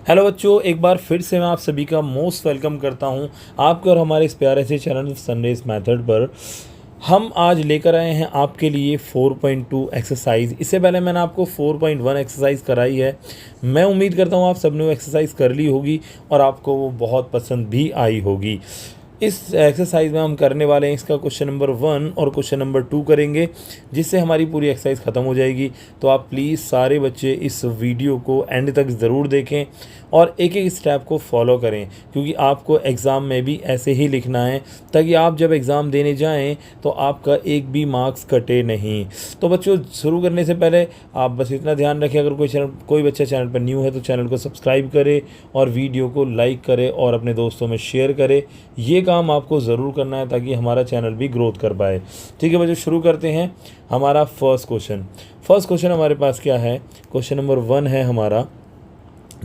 Hello बच्चों, एक बार फिर से मैं आप सभी का मोस्ट वेलकम करता हूं आपके और हमारे इस प्यारे से चैनल सनराइज मेथड पर। हम आज लेकर आए हैं आपके लिए 4.2 एक्सरसाइज। इससे पहले मैंने आपको 4.1 एक्सरसाइज कराई है। मैं उम्मीद करता हूं आप सबने वो एक्सरसाइज कर ली होगी और आपको वो बहुत पसंद भी आई होगी। इस एक्सरसाइज में हम करने वाले हैं इसका क्वेश्चन नंबर 1 और क्वेश्चन नंबर 2 करेंगे, जिससे हमारी पूरी एक्सरसाइज ख़त्म हो जाएगी। तो आप प्लीज़ सारे बच्चे इस वीडियो को एंड तक ज़रूर देखें और एक एक स्टेप को फॉलो करें, क्योंकि आपको एग्ज़ाम में भी ऐसे ही लिखना है, ताकि आप जब एग्ज़ाम देने जाएं तो आपका एक भी मार्क्स कटे नहीं। तो बच्चों, शुरू करने से पहले आप बस इतना ध्यान रखें, अगर कोई बच्चा चैनल पर न्यू है तो चैनल को सब्सक्राइब करे और वीडियो को लाइक करे और अपने दोस्तों में शेयर करे। ये काम आपको ज़रूर करना है ताकि हमारा चैनल भी ग्रोथ कर पाए। ठीक है बच्चों, शुरू करते हैं। हमारा फर्स्ट क्वेश्चन हमारे पास क्या है? क्वेश्चन नंबर 1 है हमारा।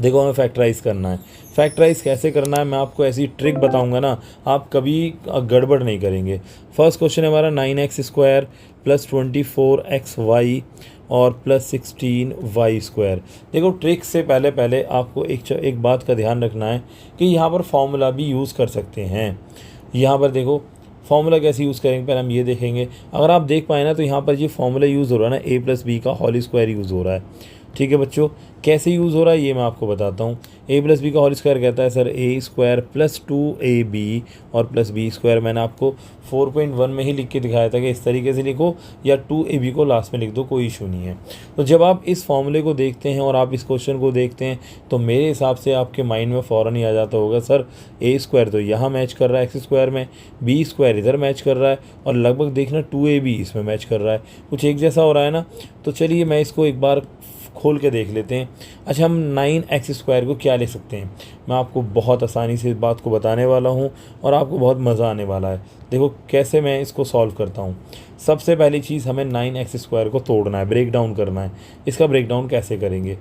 देखो, हमें फैक्टराइज करना है। फैक्टराइज कैसे करना है मैं आपको ऐसी ट्रिक बताऊंगा ना, आप कभी गड़बड़ नहीं करेंगे। फर्स्ट क्वेश्चन है हमारा 9x² + 24xy और +16y²। देखो, ट्रिक से पहले पहले आपको एक बात का ध्यान रखना है कि यहाँ पर फॉर्मूला भी यूज़ कर सकते हैं। यहाँ पर देखो, फॉर्मूला कैसे यूज़ करेंगे पहले हम ये देखेंगे। अगर आप देख पाए ना तो यहाँ पर ये फॉर्मूला यूज़ हो रहा है ना, a + b का होल स्क्वायर यूज़ हो रहा है। ठीक है बच्चों, कैसे यूज़ हो रहा है ये मैं आपको बताता हूँ। a + b का होल स्क्वायर कहता है सर a² + 2ab और +b²। मैंने आपको 4.1 में ही लिख के दिखाया था कि इस तरीके से लिखो, या 2ab को लास्ट में लिख दो, कोई इशू नहीं है। तो जब आप इस फॉर्मूले को देखते हैं और आप इस क्वेश्चन को देखते हैं तो मेरे हिसाब से आपके माइंड में फ़ौरन ही आ जाता होगा, सर a² तो यहाँ मैच कर रहा है x² में, b² इधर मैच कर रहा है और लगभग देखना 2ab इसमें मैच कर रहा है, कुछ एक जैसा हो रहा है ना। तो चलिए मैं इसको एक बार खोल के देख लेते हैं। अच्छा, हम 9x² को क्या लिख सकते हैं? मैं आपको बहुत आसानी से इस बात को बताने वाला हूं और आपको बहुत मज़ा आने वाला है। देखो कैसे मैं इसको सॉल्व करता हूं। सबसे पहली चीज़, हमें 9x² को तोड़ना है, ब्रेक डाउन करना है। इसका ब्रेक डाउन कैसे करेंगे?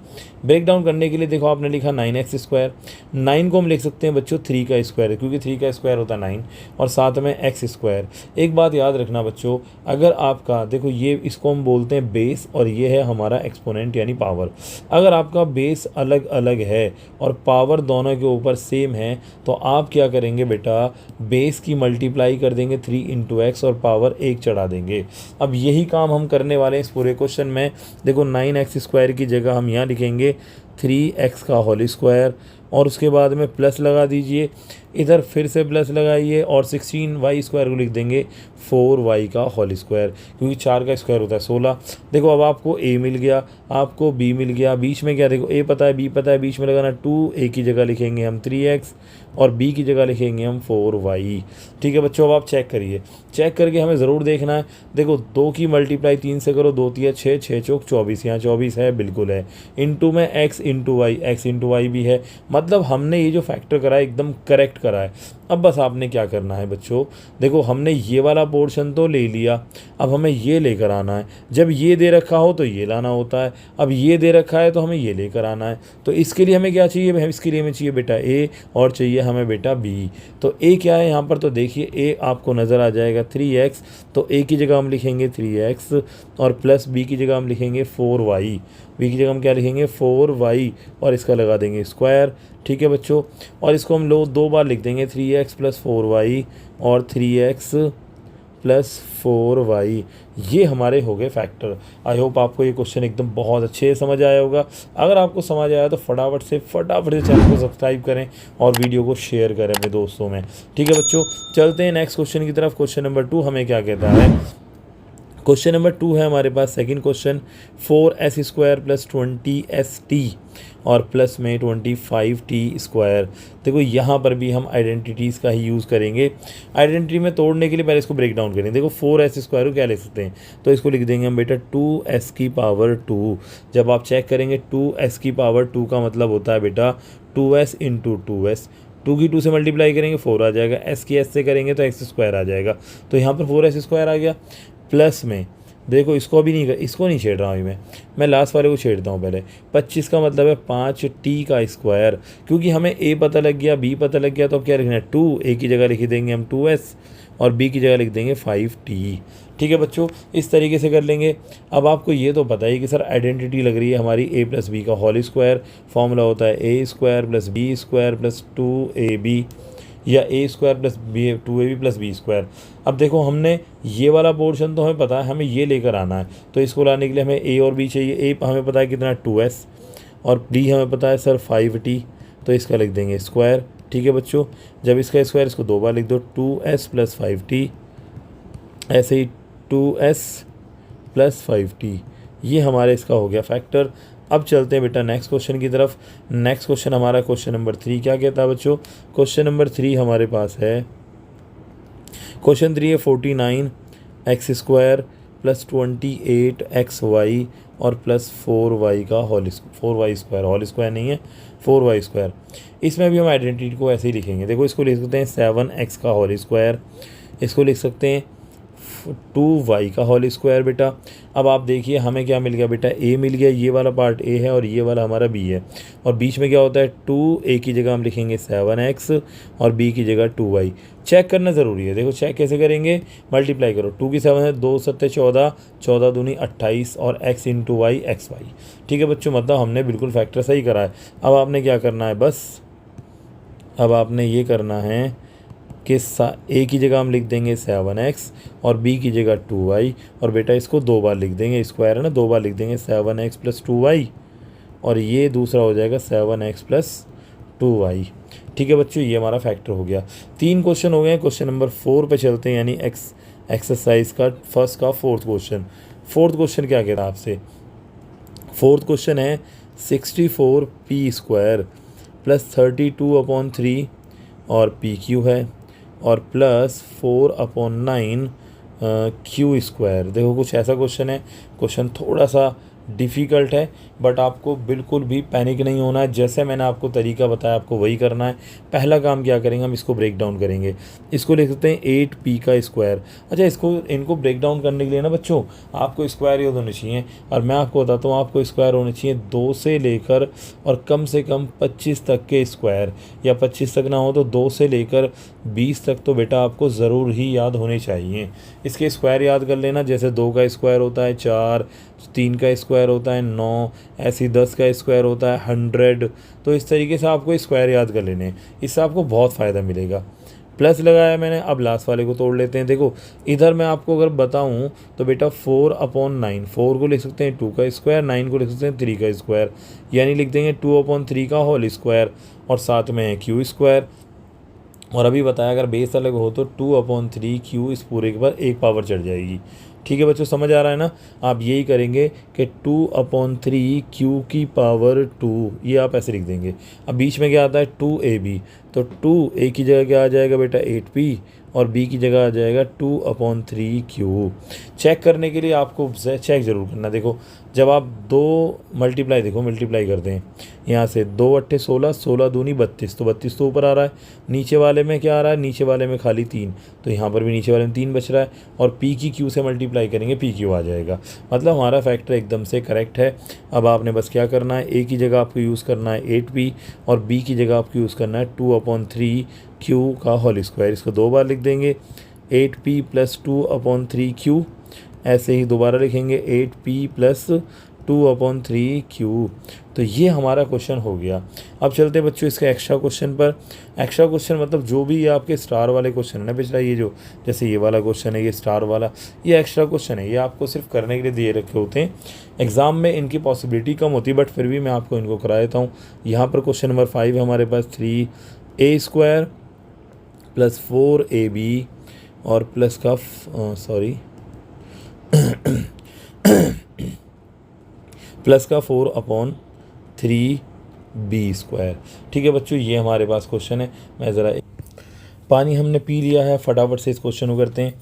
ब्रेक डाउन करने के लिए देखो, आपने लिखा 9x²। 9 को हम लिख सकते हैं बच्चों 3 का स्क्वायर, क्योंकि 3 का स्क्वायर होता है 9, और साथ में x²। एक बात याद रखना बच्चों, अगर आपका देखो ये, इसको हम बोलते हैं बेस और ये है हमारा एक्सपोनेंट यानी पावर। अगर आपका बेस अलग अलग है और पावर दोनों के ऊपर सेम है तो आप क्या करेंगे बेटा, बेस की मल्टीप्लाई कर देंगे 3 × x और पावर 1 चढ़ा देंगे। अब यही काम हम करने वाले हैं इस पूरे क्वेश्चन में। देखो, 9x² की जगह हम यहाँ लिखेंगे 3x का होल स्क्वायर और उसके बाद में प्लस लगा दीजिए, इधर फिर से प्लस लगाइए और 16y² को लिख देंगे 4y का होल स्क्वायर, क्योंकि 4 का स्क्वायर होता है 16। देखो, अब आपको a मिल गया, आपको b मिल गया, बीच में क्या देखो, a पता है b पता है, बीच में लगाना 2, a की जगह लिखेंगे हम 3x और b की जगह लिखेंगे हम 4y। ठीक है बच्चों, अब आप चेक करिए, चेक करके हमें ज़रूर देखना है। देखो, 2 की मल्टीप्लाई 3 से करो, 2 3 6, 6 चौक 24, यहाँ 24 है, बिल्कुल है। इनटू में x × y भी है, मतलब हमने ये जो फैक्टर करा है एकदम करेक्ट करा है। अब बस आपने क्या करना है बच्चों, देखो हमने ये वाला पोर्शन तो ले लिया, अब हमें ये लेकर आना है। जब ये दे रखा हो तो ये लाना होता है, अब ये दे रखा है तो हमें ये लेकर आना है। तो इसके लिए हमें क्या चाहिए? इसके लिए हमें चाहिए बेटा a और चाहिए हमें बेटा b। तो a क्या है यहाँ पर? तो देखिए a आपको नज़र आ जाएगा 3x, तो a की जगह हम लिखेंगे 3x और प्लस b की जगह हम लिखेंगे 4y। b की जगह हम क्या लिखेंगे? 4y और इसका लगा देंगे स्क्वायर। ठीक है बच्चों, और इसको हम लोग 2 बार लिख देंगे, 3x + 4y और 3x + 4y। ये हमारे हो गए फैक्टर। आई होप आपको ये क्वेश्चन एकदम बहुत अच्छे से समझ आया होगा। अगर आपको समझ आया तो फटाफट से चैनल को सब्सक्राइब करें और वीडियो को शेयर करें अपने दोस्तों में। ठीक है बच्चों, चलते हैं नेक्स्ट क्वेश्चन की तरफ। क्वेश्चन नंबर 2 हमें क्या कहता है? क्वेश्चन नंबर 2 है हमारे पास सेकंड क्वेश्चन, 4s² + 20st और प्लस में 25t²। देखो, यहाँ पर भी हम आइडेंटिटीज़ का ही यूज़ करेंगे। आइडेंटिटी में तोड़ने के लिए पहले इसको ब्रेक डाउन करेंगे। देखो, 4s² को क्या लिख सकते हैं? तो इसको लिख देंगे हम बेटा 2s⁻²। जब आप चेक करेंगे 2s⁻² का मतलब होता है बेटा 2s × 2s। 2 की 2 से मल्टीप्लाई करेंगे 4 आ जाएगा, s की s से करेंगे तो x² आ जाएगा। तो यहाँ पर 4s² आ गया। प्लस में देखो, इसको नहीं छेड़ रहा हूँ मैं लास्ट वाले को छेड़ता हूँ पहले। 25 का मतलब है 5t का स्क्वायर, क्योंकि हमें a पता लग गया, b पता लग गया, तो अब क्या लिखना है? 2, a की जगह लिख देंगे हम 2s और b की जगह लिख देंगे 5t। ठीक है बच्चों, इस तरीके से कर लेंगे। अब आपको ये तो पता ही कि सर आइडेंटिटी लग रही है हमारी a प्लस बी का होल स्क्वायर, फॉर्मूला होता है a square plus b square plus 2ab, या a square plus b 2ab plus b square. अब देखो हमने ये वाला पोर्शन तो हमें पता है, हमें ये लेकर आना है, तो इसको लाने के लिए हमें a और b चाहिए। a हमें पता है कितना 2s, और b हमें पता है सर 5t, तो इसका लिख देंगे स्क्वायर। ठीक है बच्चों, जब इसका स्क्वायर इसको 2 बार लिख दो, 2s प्लस 5t, ऐसे ही 2s प्लस 5t, ये हमारे इसका हो गया फैक्टर। अब चलते हैं बेटा नेक्स्ट क्वेश्चन की तरफ। नेक्स्ट क्वेश्चन हमारा क्वेश्चन नंबर 3 क्या कहता है बच्चों? क्वेश्चन नंबर 3 हमारे पास है, क्वेश्चन 3 है 49 x square plus 28 x y और प्लस 4y का whole 4y square, whole square नहीं है 4y स्क्वायर। इसमें भी हम आइडेंटिटी को ऐसे ही लिखेंगे। देखो इसको लिख सकते हैं 7x का होल स्क्वायर, इसको लिख सकते हैं 2y का होल स्क्वायर बेटा। अब आप देखिए हमें क्या मिल गया बेटा, a मिल गया, ये वाला पार्ट a है और ये वाला हमारा b है, और बीच में क्या होता है 2, a की जगह हम लिखेंगे 7x और b की जगह 2y। चेक करना ज़रूरी है। देखो चेक कैसे करेंगे, मल्टीप्लाई करो, 2 की 7 है, 2 सत्ते 14, 14 दूनी 28 और x into y x y. ठीक है बच्चों, मतलब हमने बिल्कुल फैक्टर सही करा है। अब आपने क्या करना है, बस अब आपने ये करना है कि a की जगह हम लिख देंगे 7x और b की जगह 2y, और बेटा इसको 2 बार लिख देंगे, स्क्वायर है ना, 2 बार लिख देंगे 7x प्लस 2y, और ये दूसरा हो जाएगा 7x प्लस 2y। ठीक है बच्चों, ये हमारा फैक्टर हो गया। 3 क्वेश्चन हो गए। क्वेश्चन नंबर 4 पे चलते हैं, यानी एक्सरसाइज का फर्स्ट का 4th क्वेश्चन। 4th क्वेश्चन क्या कह रहा है आपसे? 4th क्वेश्चन है 64p स्क्वायर प्लस 32/3 और pq है, और प्लस 4/9 क्यू स्क्वायर। देखो कुछ ऐसा क्वेश्चन है, क्वेश्चन थोड़ा सा डिफ़िकल्ट है, बट आपको बिल्कुल भी पैनिक नहीं होना है। जैसे मैंने आपको तरीका बताया आपको वही करना है। पहला काम क्या करेंगे, हम इसको ब्रेक डाउन करेंगे। इसको लिख सकते हैं 8p का स्क्वायर। अच्छा, इनको ब्रेक डाउन करने के लिए ना बच्चों आपको स्क्वायर यूज़ होने चाहिए, और मैं आपको बताता हूँ आपको स्क्वायर होने चाहिए 2 से लेकर और कम से कम 25 तक के स्क्वायर, या 25 तक ना हो तो 2 से लेकर 20 तक तो बेटा आपको ज़रूर ही याद होने चाहिए। इसके स्क्वायर याद कर लेना, जैसे 2 का स्क्वायर होता है 4, 3 का स्क्वायर होता है 9, ऐसे ही 10 का स्क्वायर होता है 100। तो इस तरीके से आपको स्क्वायर याद कर लेने, इससे आपको बहुत फ़ायदा मिलेगा। प्लस लगाया मैंने, अब लास्ट वाले को तोड़ लेते हैं। देखो इधर मैं आपको अगर बताऊं तो बेटा 4/9, 4 को लिख सकते हैं 2 का स्क्वायर, 9 को लिख सकते हैं 3 का स्क्वायर, यानी लिख देंगे 2/3 का होल स्क्वायर, और साथ में है क्यू स्क्वायर। और अभी बताया अगर बेस अलग हो तो 2/3 क्यू, इस पूरे के ऊपर एक पावर चढ़ जाएगी। ठीक है बच्चों, समझ आ रहा है ना? आप यही करेंगे कि 2/3 क्यू की पावर 2, ये आप ऐसे लिख देंगे। अब बीच में क्या आता है 2ab, तो 2a की जगह क्या आ जाएगा बेटा 8p, और b की जगह आ जाएगा 2/3 क्यू। चेक करने के लिए आपको चेक ज़रूर करना। देखो जब आप 2 मल्टीप्लाई करते हैं, यहाँ से 2 अट्ठे 16, 16 दूनी 32, तो 32 तो ऊपर आ रहा है, नीचे वाले में क्या आ रहा है, नीचे वाले में खाली 3, तो यहाँ पर भी नीचे वाले में 3 बच रहा है, और p की q से मल्टीप्लाई करेंगे p q आ जाएगा। मतलब हमारा फैक्टर एकदम से करेक्ट है। अब आपने बस क्या करना है, a की जगह आपको यूज़ करना है 8p, और b की जगह आपको यूज़ करना है 2/3 क्यू का होल स्क्वायर। इसको 2 बार लिख देंगे, 8p प्लस 2/3 क्यू, ऐसे ही दोबारा लिखेंगे 8p प्लस 2/3 क्यू। तो ये हमारा क्वेश्चन हो गया। अब चलते हैं बच्चों इसके एक्स्ट्रा क्वेश्चन पर। एक्स्ट्रा क्वेश्चन मतलब जो भी ये आपके स्टार वाले क्वेश्चन है ना, पिछला ये जो जैसे ये वाला क्वेश्चन है, ये स्टार वाला, ये एक्स्ट्रा क्वेश्चन है, ये आपको सिर्फ करने के लिए दिए रखे होते हैं। एग्ज़ाम में इनकी पॉसिबिलिटी कम होती है, बट फिर भी मैं आपको इनको करा देता हूँ। यहाँ पर क्वेश्चन नंबर 5 हमारे पास 3a स्क्वायर प्लस 4ab और प्लस का प्लस का 4/3b स्क्वायर। ठीक है बच्चों, ये हमारे पास क्वेश्चन है। मैं ज़रा पानी हमने पी लिया है, फटाफट से इस क्वेश्चन को करते हैं।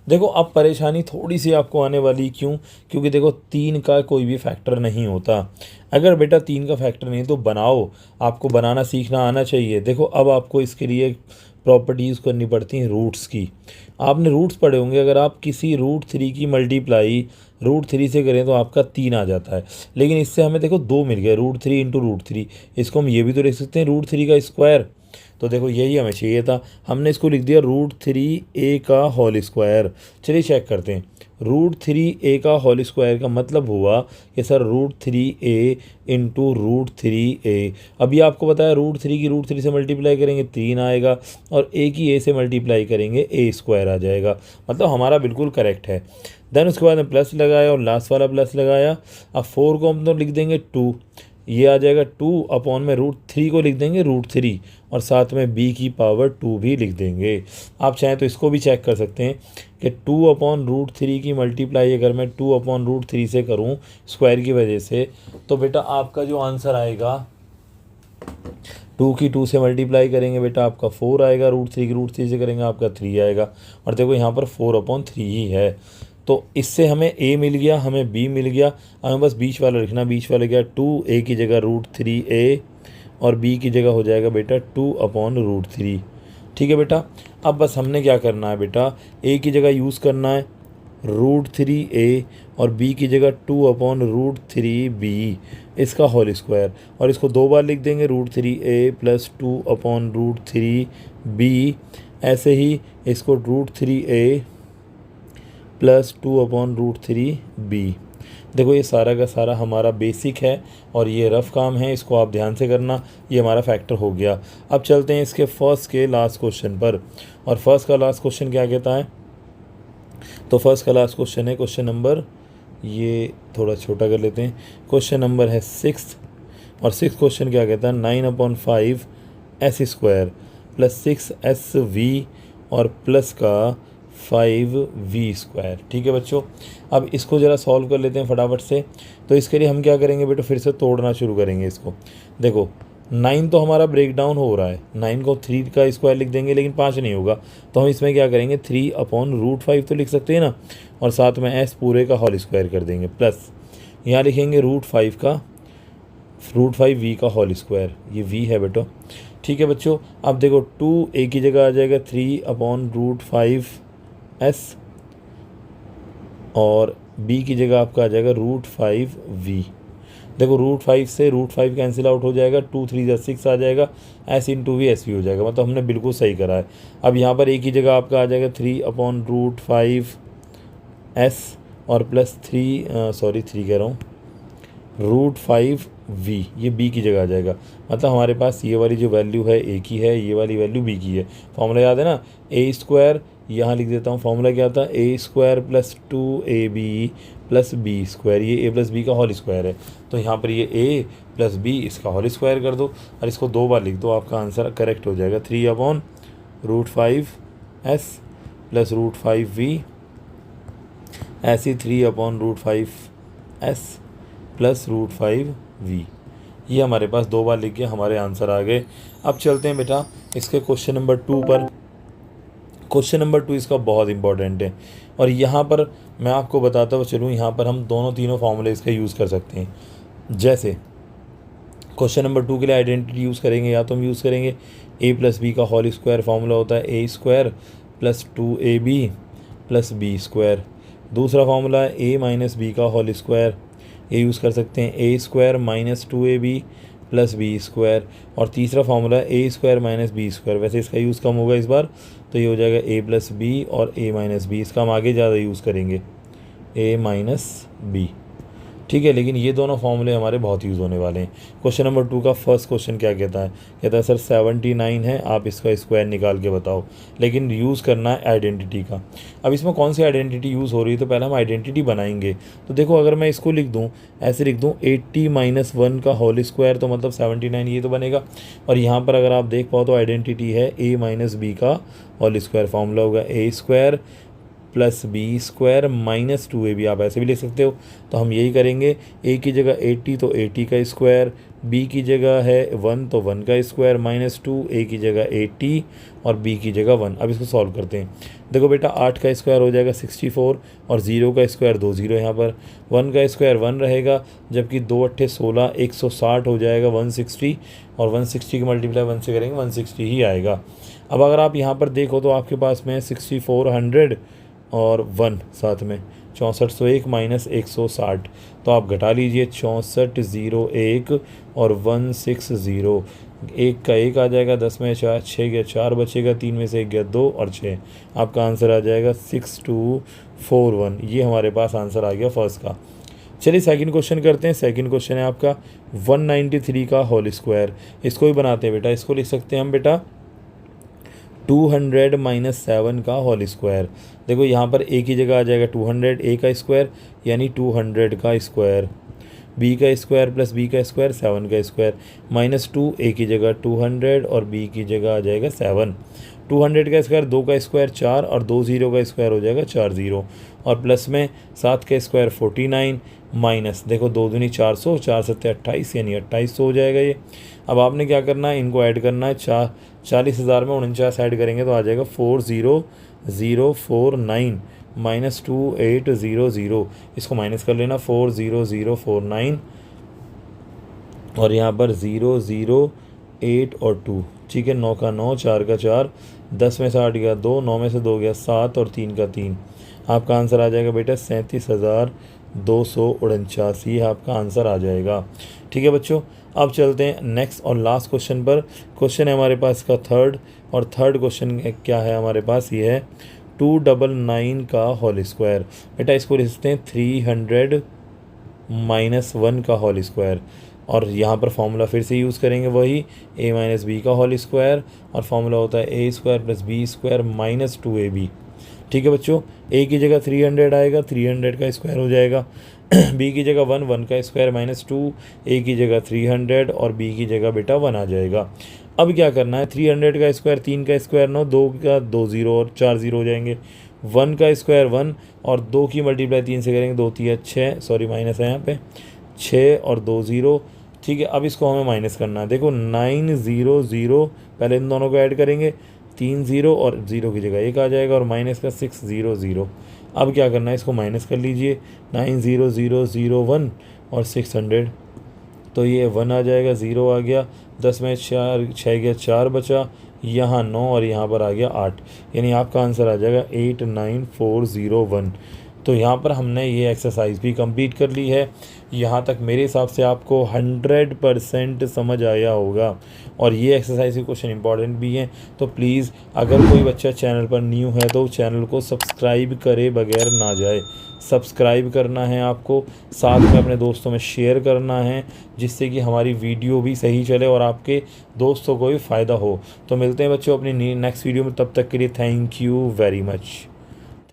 देखो अब परेशानी थोड़ी सी आपको आने वाली, क्यों? क्योंकि देखो 3 का कोई भी फैक्टर नहीं होता। अगर बेटा 3 का फैक्टर नहीं तो बनाओ, आपको बनाना सीखना आना चाहिए। देखो अब आपको इसके लिए प्रॉपर्टीज़ करनी पड़ती हैं रूट्स की। आपने रूट्स पढ़े होंगे, अगर आप किसी √3 की मल्टीप्लाई √3 से करें तो आपका 3 आ जाता है, लेकिन इससे हमें देखो 2 मिल गया, √3 × √3। इसको हम ये भी तो लिख सकते हैं √3 का स्क्वायर, तो देखो यही हमें चाहिए था, हमने इसको लिख दिया √3a का होल स्क्वायर। चलिए चेक करते हैं, √3a का होल स्क्वायर का मतलब हुआ कि सर √3a इंटू √3a। अभी आपको बताया √3 की √3 से मल्टीप्लाई करेंगे 3 आएगा, और a की a से मल्टीप्लाई करेंगे a² आ जाएगा। मतलब हमारा बिल्कुल करेक्ट है। देन उसके बाद में प्लस लगाया और लास्ट वाला प्लस लगाया। अब 4 को हम तो लिख देंगे 2, ये आ जाएगा 2 अपॉन में √3 को लिख देंगे √3, और साथ में b की पावर 2 भी लिख देंगे। आप चाहें तो इसको भी चेक कर सकते हैं कि 2 अपॉन √3 की मल्टीप्लाई अगर मैं 2 अपॉन √3 से करूं स्क्वायर की वजह से, तो बेटा आपका जो आंसर आएगा 2 की 2 से मल्टीप्लाई करेंगे बेटा आपका 4 आएगा, √3 की √3 से करेंगे आपका 3 आएगा, और देखो यहाँ पर 4/3 ही है। तो इससे हमें a मिल गया, हमें b मिल गया, हमें बस बीच वाला लिखना। बीच वाला क्या, 2a की जगह √3a और b की जगह हो जाएगा बेटा 2/√3। ठीक है बेटा। अब बस हमने क्या करना है बेटा, a की जगह यूज़ करना है √3a और b की जगह 2/√3b इसका होल स्क्वायर, और इसको 2 बार लिख देंगे √3a प्लस 2/√3b। ऐसे ही इसको √3a प्लस 2/√3b। देखो ये सारा का सारा हमारा बेसिक है और ये रफ काम है, इसको आप ध्यान से करना। ये हमारा फैक्टर हो गया। अब चलते हैं इसके फर्स्ट के लास्ट क्वेश्चन पर, और फर्स्ट का लास्ट क्वेश्चन क्या कहता है, तो फर्स्ट का लास्ट क्वेश्चन है क्वेश्चन नंबर, ये थोड़ा छोटा कर लेते हैं, क्वेश्चन नंबर है 6, और 6 क्वेश्चन क्या कहता है, 9/5 s² प्लस 6sv और प्लस का 5v²। ठीक है बच्चों, अब इसको ज़रा सॉल्व कर लेते हैं फटाफट से। तो इसके लिए हम क्या करेंगे बेटा, फिर से तोड़ना शुरू करेंगे इसको। देखो 9 तो हमारा ब्रेक डाउन हो रहा है, 9 को 3 का स्क्वायर लिख देंगे, लेकिन 5 नहीं होगा, तो हम इसमें क्या करेंगे 3/√5 तो लिख सकते हैं ना, और साथ में s पूरे का होल स्क्वायर कर देंगे, प्लस यहाँ लिखेंगे √5 का √5v का होल स्क्वायर, ये v है बेटा। ठीक है बच्चों, अब देखो 2a की जगह आ जाएगा 3/√5s और b की जगह आपका आ जाएगा √5v। देखो √5 से √5 कैंसिल आउट हो जाएगा, 2 3 6 आ जाएगा, s into V S V हो जाएगा। मतलब हमने बिल्कुल सही करा है। अब यहाँ पर a की जगह आपका आ जाएगा 3/√5s और प्लस 3 कह रहा हूँ √5v, ये b की जगह आ जाएगा। मतलब हमारे पास ये वाली जो वैल्यू है a की है, ये वाली वैल्यू b की है। फॉर्मूला याद है ना, a², यहाँ लिख देता हूँ फॉर्मूला क्या था, a² plus 2ab plus b², ये a प्लस b का होल स्क्वायर है। तो यहाँ पर ये a प्लस b इसका होल स्क्वायर कर दो और इसको 2 बार लिख दो, आपका आंसर करेक्ट हो जाएगा। 3/√5s प्लस √5v, ऐसी 3/√5s प्लस √5v। ये हमारे पास 2 बार लिख के हमारे आंसर आ गए। अब चलते हैं बेटा इसके क्वेश्चन नंबर 2 पर। क्वेश्चन नंबर 2 इसका बहुत इंपॉर्टेंट है, और यहाँ पर मैं आपको बताता हुआ चलूँ, यहाँ पर हम तीनों फार्मूले इसका यूज़ कर सकते हैं। जैसे क्वेश्चन नंबर 2 के लिए आइडेंटिटी यूज़ करेंगे, या तो हम यूज़ करेंगे a प्लस b का होल स्क्वायर, फार्मूला होता है a² plus 2ab plus b²। दूसरा फार्मूला है a माइनस b का होल स्क्वायर, ये यूज़ कर सकते हैं a² minus 2ab plus b²। और तीसरा फार्मूला a² माइनस b², वैसे इसका यूज़ कम होगा इस बार, तो ये हो जाएगा a प्लस b और a माइनस b। इसका हम आगे ज़्यादा यूज़ करेंगे a माइनस b। ठीक है, लेकिन ये दोनों फॉर्मूले हमारे बहुत यूज़ होने वाले हैं। क्वेश्चन नंबर 2 का फर्स्ट क्वेश्चन क्या कहता है, कहता है सर 79 है, आप इसका स्क्वायर निकाल के बताओ, लेकिन यूज़ करना है आइडेंटिटी का। अब इसमें कौन सी आइडेंटिटी यूज़ हो रही है, तो पहले हम आइडेंटिटी बनाएंगे। तो देखो अगर मैं इसको लिख दूँ, ऐसे लिख दूँ 80 माइनस 1 का होल स्क्वायर, तो मतलब 79 ये तो बनेगा। और यहाँ पर अगर आप देख पाओ तो आइडेंटिटी है a माइनस b का होल स्क्वायर, फार्मूला होगा a² plus b² minus 2ab, आप ऐसे भी लिख सकते हो। तो हम यही करेंगे, a की जगह 80 तो 80 का स्क्वायर, b की जगह है 1 तो 1 का स्क्वायर माइनस 2, a की जगह 80 और b की जगह 1। अब इसको सॉल्व करते हैं। देखो बेटा 8 का स्क्वायर हो जाएगा 64 और 0 का स्क्वायर 2 0 यहाँ पर, 1 का स्क्वायर 1 रहेगा, जबकि 2 8 16 160 हो जाएगा 160, और 160 की मल्टीप्लाई 1 से करेंगे 160 ही आएगा। अब अगर आप यहाँ पर देखो तो आपके पास में 6400 और 1 साथ में 6401 माइनस 160, तो आप घटा लीजिए 6401 और 160, एक का एक आ जाएगा, 10 में 4, 6 गया 4 बचेगा, 3 में से 1 गया 2 और 6, आपका आंसर आ जाएगा 6241। ये हमारे पास आंसर आ गया फर्स्ट का। चलिए सेकंड क्वेश्चन करते हैं। सेकंड क्वेश्चन है आपका 193 का होल स्क्वायर। इसको भी बनाते हैं बेटा, इसको लिख सकते हैं हम बेटा 200 माइनस 7 का होल स्क्वायर। देखो यहाँ पर ए की जगह आ जाएगा 200, ए का स्क्वायर यानी 200 का स्क्वायर, बी का स्क्वायर प्लस बी का स्क्वायर 7 का स्क्वायर, माइनस 2, ए की जगह 200 और बी की जगह आ जाएगा 7। 200 का स्क्वायर 2 का स्क्वायर 4 और 2 0 का स्क्वायर हो जाएगा 4 0, और प्लस में 7 का स्क्वायर 49, माइनस देखो 2 दूनी 400, 4 सत्ते 28 यानी 2800 हो जाएगा ये। अब आपने क्या करना है, इनको ऐड करना है, 40,000 में 49 ऐड करेंगे तो आ जाएगा 40049 माइनस 2800, इसको माइनस कर लेना 40049 और यहाँ पर 008 और 2, ठीक है, 9 का 9, 4 का 4, 10 में से 8 गया 2, 9 में से 2 गया 7 और 3 का 3, आपका आंसर आ जाएगा बेटा 37,249 आपका आंसर आ जाएगा। ठीक है बच्चों, अब चलते हैं नेक्स्ट और लास्ट क्वेश्चन पर। क्वेश्चन है हमारे पास का थर्ड, और थर्ड क्वेश्चन क्या है हमारे पास, ये है 299 का होल स्क्वायर। बेटा इसको लिख सकते हैं 300 माइनस 1 का होल स्क्वायर, और यहाँ पर फॉर्मूला फिर से यूज़ करेंगे वही a माइनस बी का होल स्क्वायर, और फॉर्मूला होता है a square plus b square minus 2ab। ठीक है बच्चों, a की जगह 300 आएगा, 300 का स्क्वायर हो जाएगा, b की जगह 1, 1 का स्क्वायर माइनस 2, a की जगह 300 और b की जगह बेटा 1 आ जाएगा। अब क्या करना है, 300 का स्क्वायर 3 का स्क्वायर 9, 2 का 2 0 और 4 0 हो जाएंगे, 1 का स्क्वायर 1 और 2 की मल्टीप्लाई 3 से करेंगे 2 3 6, सॉरी माइनस है यहाँ पे 6 और 2 0। ठीक है, अब इसको हमें माइनस करना है। देखो 900, पहले इन दोनों को ऐड करेंगे, 3 0 और 0 की जगह 1 आ जाएगा, और माइनस का 600। अब क्या करना है, इसको माइनस कर लीजिए, 90001 और 600, तो ये 1 आ जाएगा, 0 आ गया, 10 में 4 6 गया 4 बचा, यहाँ 9 और यहाँ पर आ गया 8, यानी आपका आंसर आ जाएगा 89401। तो यहाँ पर हमने ये एक्सरसाइज भी कंप्लीट कर ली है। यहाँ तक मेरे हिसाब से आपको 100% समझ आया होगा, और ये एक्सरसाइज के क्वेश्चन इंपॉर्टेंट भी हैं। तो प्लीज़ अगर कोई बच्चा चैनल पर न्यू है तो चैनल को सब्सक्राइब करे बगैर ना जाए। सब्सक्राइब करना है आपको, साथ में अपने दोस्तों में शेयर करना है, जिससे कि हमारी वीडियो भी सही चले और आपके दोस्तों को भी फ़ायदा हो। तो मिलते हैं बच्चों अपनी नेक्स्ट वीडियो में, तब तक के लिए थैंक यू वेरी मच।